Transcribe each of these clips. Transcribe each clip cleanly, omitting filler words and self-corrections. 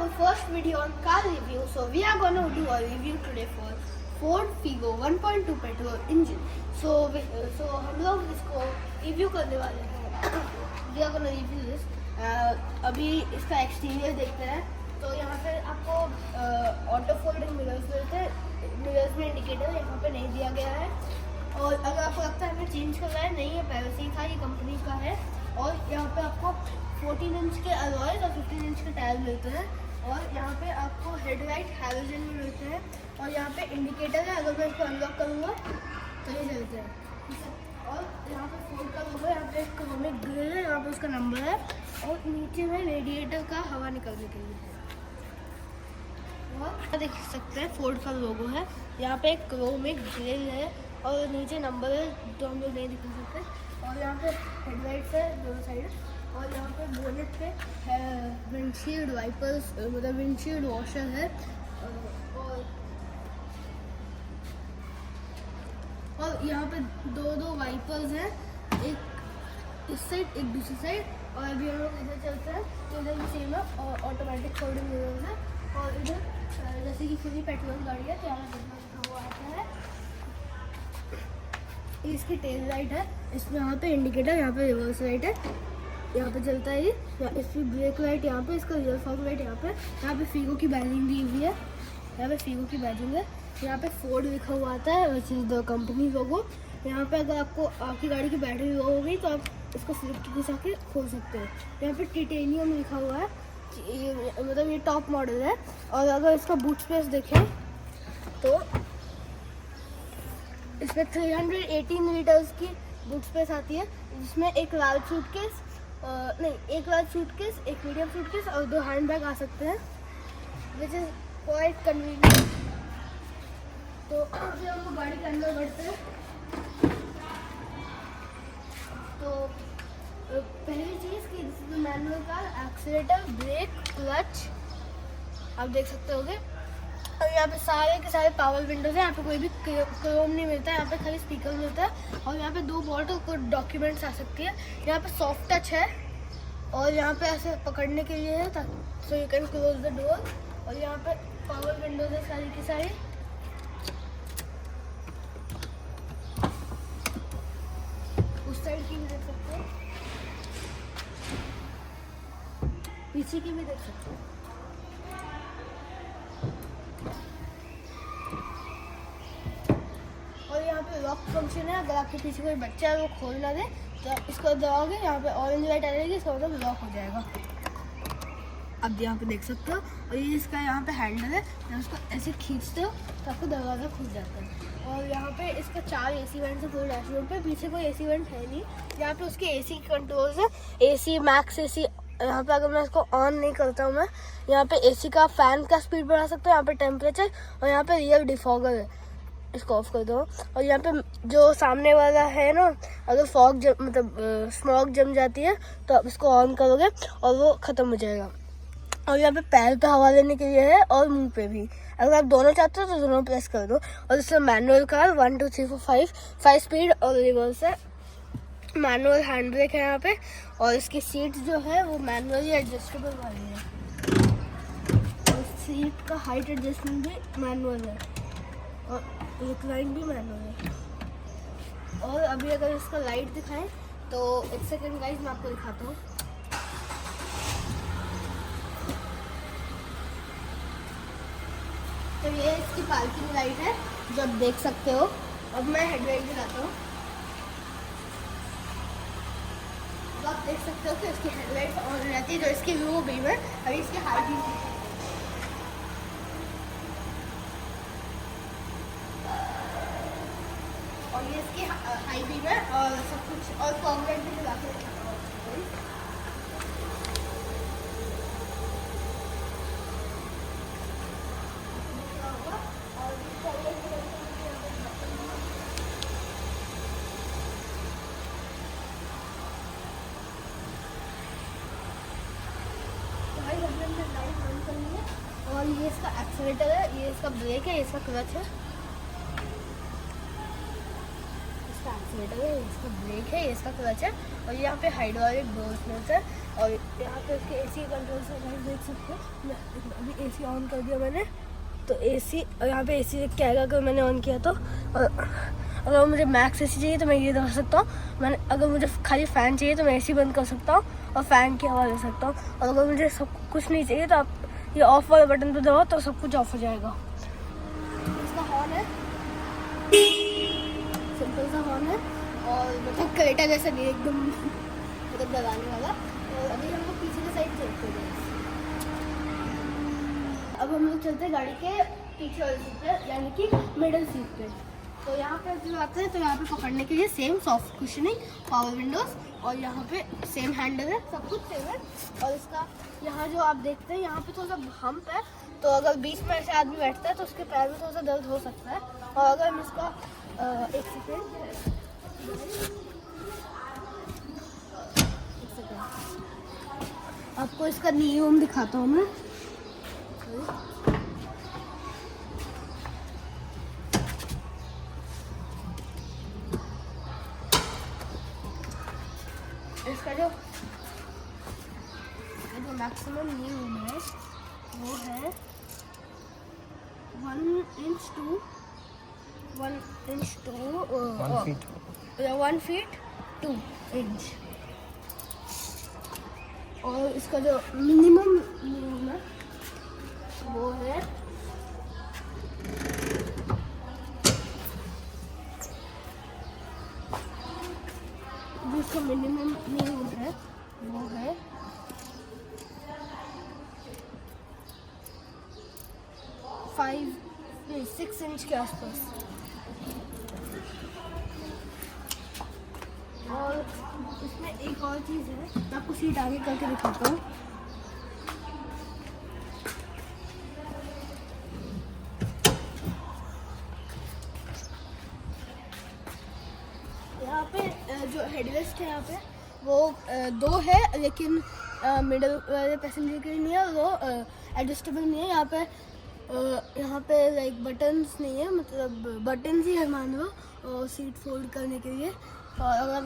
our first video on car review. So we are going to do a review today for Ford Figo 1.2 petrol engine. So हम लोग इसको review करने वाले हैं. We are going to review this. अभी इसका exterior देखते हैं. तो यहाँ पे आपको ऑटो फोल्डिंग मिरर्स मिलते हैं. मिरर्स में इंडिकेटर यहाँ पे नहीं दिया गया है. और अगर आपको लगता है हमें चेंज करना है, नहीं है, पहले से ही था, ये कंपनी का है. और यहाँ पे आपको 14 इंच के अलॉयज और 15 इंच के टायर मिलते हैं. और यहाँ पे आपको हेडलाइट हैलोजन में मिलते हैं. और यहाँ पे इंडिकेटर है. अगर मैं इसको अनलॉक करूँगा तो ये चलते हैं. और यहाँ पे फोल्ड का लोगो है. यहाँ पे एक हमें ग्रिल है, यहाँ पे उसका नंबर है. और नीचे में रेडिएटर का हवा निकलने के लिए. और देख सकते हैं फोर्ड का लोगो है. यहाँ पे एक क्रोम में ग्रिल है और नीचे नंबर है जो हम लोग नहीं दिखा सकते. और यहाँ पे हेडलाइट्स है दोनों साइड. और यहाँ पे बोनेट पे विंडशील्ड वाइपर्स, मतलब विंडशील्ड वॉशर है. और यहाँ पे दो वाइपर्स हैं, एक इस साइड एक दूसरी साइड. और अभी हम लोग इधर चलते हैं तो इधर भी सेम है और ऑटोमेटिक फोल्डिंग मिरर्स है. और इधर जैसे कि फुली पेट्रोल गाड़ी है तो यहाँ पे वो आता है. इसकी टेल लाइट है. इसमें यहाँ पे इंडिकेटर, यहाँ पे रिवर्स लाइट है, यहाँ पे चलता है ये. इसकी ब्रेक लाइट यहाँ पे, इसका रियर फॉग लाइट यहाँ पे. यहाँ पे फीगो की बैजिंग दी हुई है. यहाँ पे फीगो की बैजिंग है. यहाँ पे फोर्ड लिखा हुआ आता है, विच इज़ द कंपनी लोगो. यहाँ पे अगर आपको आपकी गाड़ी की बैटरी लो हो गई तो आप इसको फ्लिप की घुसा के खोल सकते हो. यहाँ पे टाइटेनियम लिखा हुआ है. ये मतलब ये टॉप मॉडल है. और अगर इसका बूट स्पेस देखें तो इसमें 318 लीटर्स की बूट स्पेस आती है, जिसमें एक लार्ज सूटकेस, एक लार्ज सूटकेस, एक मीडियम सूटकेस और 2 हैंड बैग आ सकते हैं, विच इज़ क्वाइट कन्वीनियंट. तो अब जब हम गाड़ी के अंदर बढ़ते हैं तो पहली चीज़ कि this is manual car. Accelerator, brake, clutch आप देख सकते होगे. और यहाँ पे सारे के सारे पावर विंडोज हैं. यहाँ पे कोई भी क्रोम नहीं मिलता है. यहाँ पे खाली स्पीकर मिलता है. और यहाँ पे 2 बॉटल को डॉक्यूमेंट्स आ सकती है. यहाँ पे सॉफ्ट टच है और यहाँ पे ऐसे पकड़ने के लिए है so you can close the door. और यहाँ पे पावर विंडोज है सारी की सारी. उस साइड की भी देख सकते हो, पीछे की भी देख सकते हो. और यहाँ पे लॉक फंक्शन है. अगर आपके पीछे कोई बच्चा है वो खोल ना दे तो आप इसको दबाओगे, यहाँ पे ऑरेंज लाइट आ जाएगी, इसका मतलब लॉक हो जाएगा. अब यहाँ पे देख सकते हो. और ये इसका यहाँ पे हैंडल है, जब उसको ऐसे खींचते हो तो आपको दरवाज़ा खुल जाता है. और यहाँ पे इसका 4 AC वेंट्स है पूरे डैशबोर्ड पे. पीछे कोई AC वेंट है नहीं. यहाँ पे उसके AC कंट्रोल्स है, AC, मैक्स AC. यहाँ पे अगर मैं इसको ऑन नहीं करता हूँ, मैं यहाँ पे AC का फैन का स्पीड बढ़ा सकता हूँ, यहाँ पे टेम्परेचर. और यहाँ पे रियर डिफॉगर है, इसको ऑफ कर दो. और यहाँ पे जो सामने वाला है ना, अगर फॉग मतलब स्मॉग जम जाती है तो आप इसको ऑन करोगे और वो ख़त्म हो जाएगा. और यहाँ पे पैर पे हवा लेने के लिए है और मुंह पे भी. अगर आप दोनों चाहते हो तो दोनों प्रेस कर दो. और इसमें मैनुअल कार 1 2 3 4 5 स्पीड और रिवर्स है. मैनुअल हैंड ब्रेक है यहाँ पे. और इसकी सीट जो है वो मैनुअली एडजस्टेबल वाली है. और सीट का हाइट एडजस्टमेंट भी मैनुअल है और रिक्लाइन भी मैनुअल है. और अभी अगर इसका लाइट दिखाएं तो एक सेकेंड गाइस, मैं आपको दिखाता हूँ. तो ये इसकी पार्किंग लाइट है जो आप देख सकते हो. अब मैं हेडलाइट दिखाता हूँ. तो आप देख सकते हो कि इसकी हेडलाइट ऑन रहती है जो इसकी लो बीम है. अभी इसकी हाई बीम और ये इसकी हाई बीम है और सब कुछ. और कॉन्क्रीट भी लगा के और ये इसका एक्सीलेटर है, ये इसका ब्रेक है, ये इसका क्लच है. इसका एक्सीलेटर है, इसका ब्रेक है, ये इसका क्लच है. और यहाँ पे हाइड्रोलिक डोर्स मिलते हैं. और यहाँ पे इसके AC कंट्रोल से गाइस देख सकते हो। मैं अभी AC ऑन कर दिया मैंने, तो AC यहाँ पे AC क्या आएगा अगर मैंने ऑन किया तो। अगर मुझे मैक्स AC चाहिए तो मैं ये दबा सकता हूँ। मैंने अगर मुझे खाली फ़ैन चाहिए तो मैं AC बंद कर सकता हूँ और फ़ैन की आवाज़ दे सकता हूँ। और अगर मुझे सब कुछ नहीं चाहिए तो आप ये ऑफ वाला बटन पे दबाओ तो सब कुछ ऑफ हो जाएगा। इसका हॉर्न है, सिंपल सा हॉर्न है और मतलब क्रेटा जैसा नहीं, एकदम मतलब दबाने वाला। और अभी हम लोग पीछे की साइड चलते हैं। अब हम लोग चलते हैं गाड़ी के पीछे वाली सीट पे, यानी कि मिडल सीट पे। तो यहाँ पे जो आते हैं तो यहाँ पे पकड़ने के लिए same soft cushioning, power Windows और यहाँ पे सेम हैंडल है, सब कुछ सेम है। और इसका यहाँ जो आप देखते हैं यहाँ पे थोड़ा सा हम्प है, तो अगर बीच में ऐसे आदमी बैठता है तो उसके पैर में थोड़ा सा दर्द हो सकता है। और अगर हम इसका एक सेकेंड आपको इसका नियम दिखाता हूँ मैं। इसका जो मैक्सिमम नियम है वो है 1 इंच टू 1 फीट 2 इंच। और इसका जो मिनिमम नियम है वो है जिसका मिनिमम नियम है वो है 6 इंच के आसपास। और इसमें एक और चीज़ है, मैं आपको सीट आगे करके दिखाता हूँ। यहाँ पे जो हेडरेस्ट है यहाँ पे वो 2 है, लेकिन मिडल वाले पैसेंजर के लिए नहीं है, वो एडजस्टेबल नहीं है। यहाँ पे लाइक बटन्स नहीं है, मतलब बटन्स ही है मान लो सीट फोल्ड करने के लिए। और अगर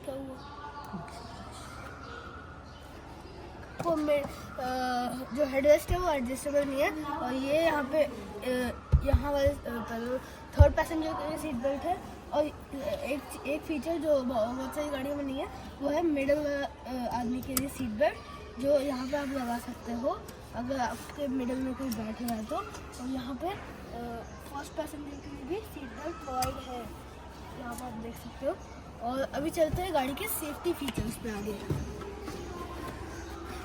क्या हुआ वो जो हेडरेस्ट है वो एडजस्टेबल नहीं है। और ये यहाँ पे यहाँ वाले थर्ड पैसेंजर के लिए सीट बेल्ट है। और एक फीचर जो बहुत सारी गाड़ियों में नहीं है वो है मिडल आदमी के लिए सीट बेल्ट, जो यहाँ पे आप लगा सकते हो अगर आपके मिडल में कोई बैठे है तो। और यहाँ पे फर्स्ट पैसेंजर के लिए भी सीट बेल्ट प्रोवाइड है, यहाँ पर आप देख सकते हो। और अभी चलते हैं गाड़ी के सेफ्टी फीचर्स पे आगे।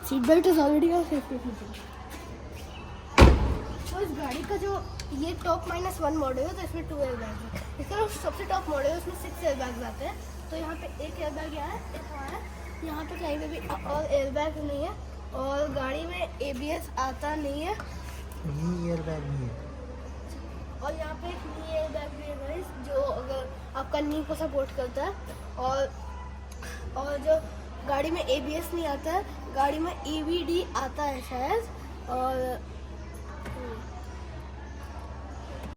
Seat belt is already a safety feature. तो इस गाड़ी का जो ये टॉप -1 मॉडल है तो इसमें 2 एयरबैग्स है। इसका जो सबसे टॉप मॉडल है उसमें 6 एयरबैग्स आते हैं। तो यहाँ पे एक एयरबैग यहाँ है, एक वहाँ है, यहाँ पे कहीं पे भी और एयरबैग नहीं है। और गाड़ी में ABS आता नहीं है, एयरबैग नहीं है। और यहाँ पे एक नी एयरबैग भी है गाइस, जो अगर आपका नी को सपोर्ट करता है। और जो गाड़ी में ABS नहीं आता है, गाड़ी में EBD आता है शायद। और